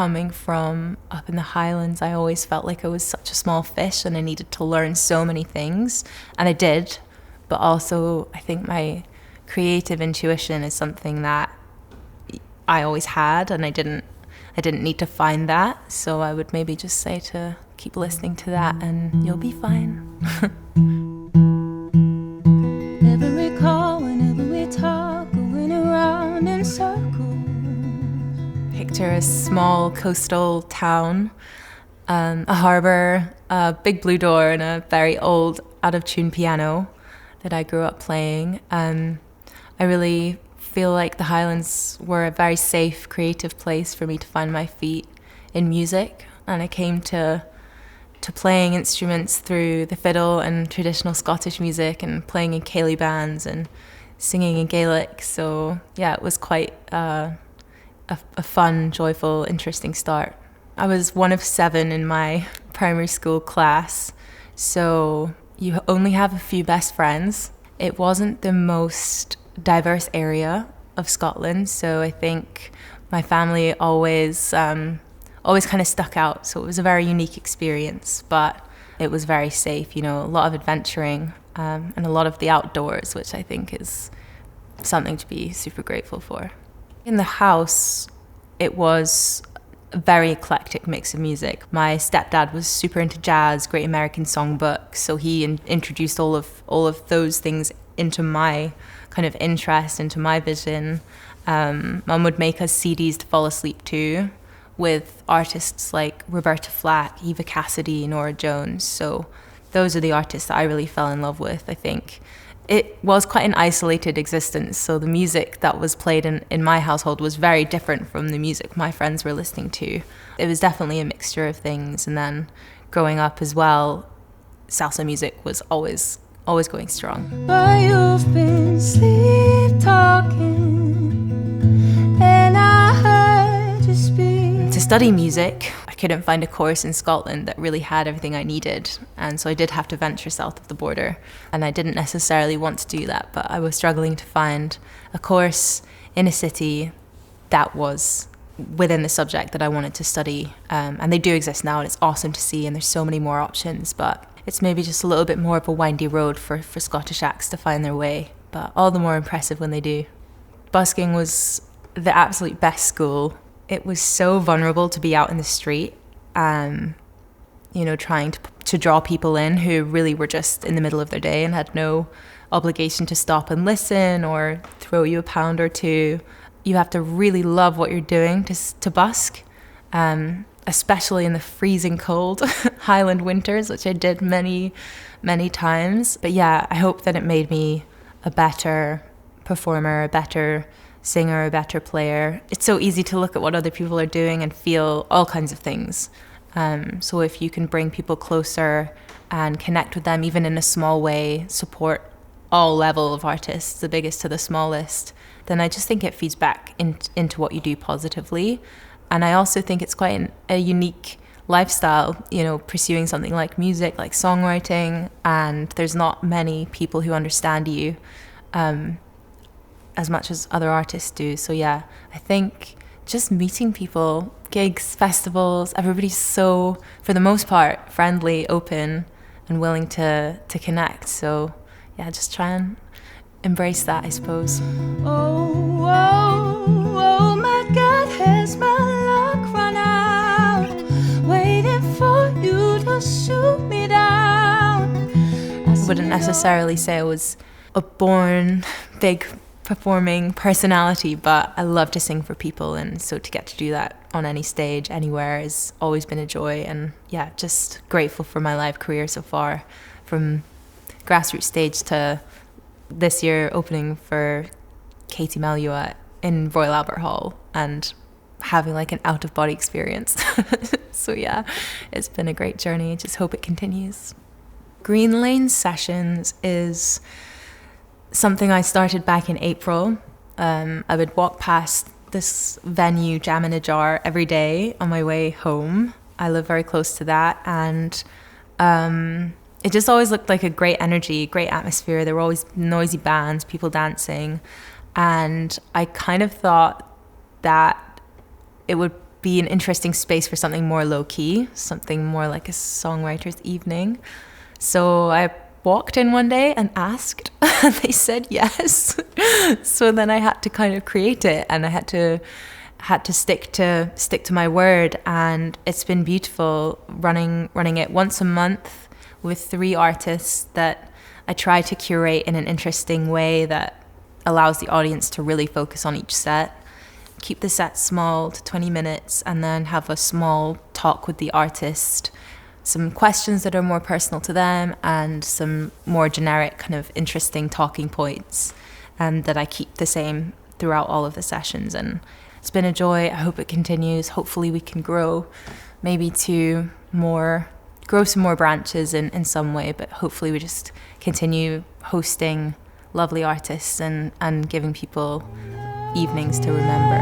coming from up in the Highlands, I always felt like I was such a small fish and I needed to learn so many things. And I did, but also I think my creative intuition is something that I always had, and I didn't need to find that. So I would maybe just say to keep listening to that and you'll be fine. Never recall whenever we talk, going around in circles. Picture a small coastal town, a harbour, a big blue door, and a very old out-of-tune piano that I grew up playing. I really feel like the Highlands were a very safe, creative place for me to find my feet in music, and I came to playing instruments through the fiddle and traditional Scottish music and playing in céilí bands and singing in Gaelic. So yeah, it was quite a fun, joyful, interesting start. I was one of 7 in my primary school class, so you only have a few best friends. It wasn't the most diverse area of Scotland, so I think my family always kind of stuck out. So it was a very unique experience, but it was very safe, you know, a lot of adventuring and a lot of the outdoors, which I think is something to be super grateful for. In the house, it was a very eclectic mix of music. My stepdad was super into jazz, Great American Songbook, so he introduced all of those things into my kind of interest, into my vision. Mum would make us CDs to fall asleep to, with artists like Roberta Flack, Eva Cassidy, Norah Jones. So those are the artists that I really fell in love with, I think. It was quite an isolated existence, so the music that was played in my household was very different from the music my friends were listening to. It was definitely a mixture of things, and then growing up as well, salsa music was always going strong. But you've been sleep talking, and I heard you speak. To study music, I couldn't find a course in Scotland that really had everything I needed, and so I did have to venture south of the border, and I didn't necessarily want to do that, but I was struggling to find a course in a city that was within the subject that I wanted to study, and they do exist now, and it's awesome to see, and there's so many more options, but it's maybe just a little bit more of a windy road for Scottish acts to find their way, but all the more impressive when they do. Busking was the absolute best school. It was so vulnerable to be out in the street, you know, trying to draw people in who really were just in the middle of their day and had no obligation to stop and listen or throw you a pound or two. You have to really love what you're doing to busk, especially in the freezing cold Highland winters, which I did many, many times. But yeah, I hope that it made me a better performer, a better singer, a better player. It's so easy to look at what other people are doing and feel all kinds of things. So if you can bring people closer and connect with them, even in a small way, support all level of artists, the biggest to the smallest, then I just think it feeds back into what you do positively. And I also think it's quite a unique lifestyle, you know, pursuing something like music, like songwriting, and there's not many people who understand you as much as other artists do. So yeah, I think just meeting people, gigs, festivals, everybody's so, for the most part, friendly, open, and willing to connect. So yeah, just try and embrace that, I suppose. Oh, oh, oh my God, has my luck run out? Waiting for you to shoot me down. I wouldn't necessarily say I was a born big performing personality, but I love to sing for people, and so to get to do that on any stage, anywhere, has always been a joy. And yeah, just grateful for my live career so far, from grassroots stage to this year opening for �ㄺ𝘠𝑚 in Royal Albert Hall and having like an out-of-body experience. So yeah, it's been a great journey. I just hope it continues. Green Lane Sessions is something I started back in April. I would walk past this venue, Jam in a Jar, every day on my way home. I live very close to that, and it just always looked like a great energy, great atmosphere. There were always noisy bands, people dancing, and I kind of thought that it would be an interesting space for something more low-key, something more like a songwriter's evening. So I walked in one day and asked, and they said yes. So then I had to kind of create it, and I had to stick to my word, and it's been beautiful running it once a month with 3 artists that I try to curate in an interesting way that allows the audience to really focus on each set. Keep the set small to 20 minutes, and then have a small talk with the artist, some questions that are more personal to them, and some more generic kind of interesting talking points, and that I keep the same throughout all of the sessions. And it's been a joy. I hope it continues. Hopefully we can grow maybe to grow some more branches in some way, but hopefully we just continue hosting lovely artists and giving people evenings to remember.